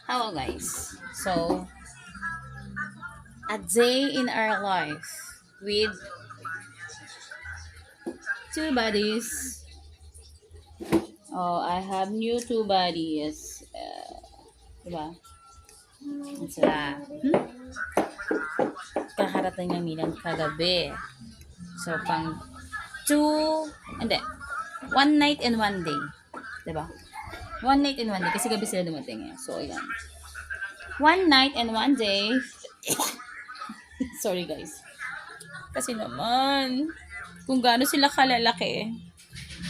Hello guys. So, a day in our life with two buddies. Oh, I have new two buddies. Diba? Yan sila. Kakarating ng nilang kagabi. So, pang two, hindi, one night and one day. Diba? One night and one day. Kasi gabi sila dumating eh. So, ayan. One night and one day. Sorry guys. Kasi naman, kung gaano sila kalalaki,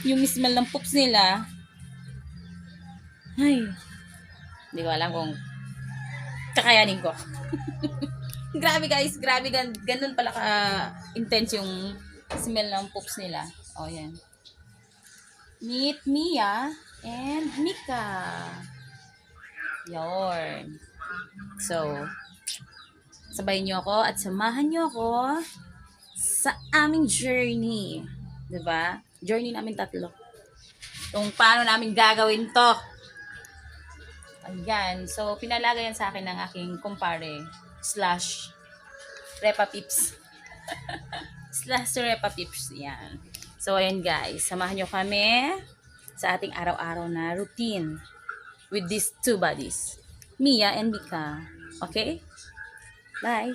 yung smell ng poops nila, ay, hindi ko alam kung kakayanin ko. Grabe guys, grabe, ganun pala ka-intense yung smell ng poops nila. O, yan. Meet Mia and Mika. Yorn. So, sabayin nyo ako at samahan nyo ako sa aming journey. Diba? Journey namin tatlo. Kung paano namin gagawin to. Ayan. So, pinalaga yan sa akin ng aking kumpare slash Repa Pips. slash Repa Pips. Yan. So, ayan guys. Samahan nyo kami sa ating araw-araw na routine with these two buddies. Mia and Mika. Okay? Bye.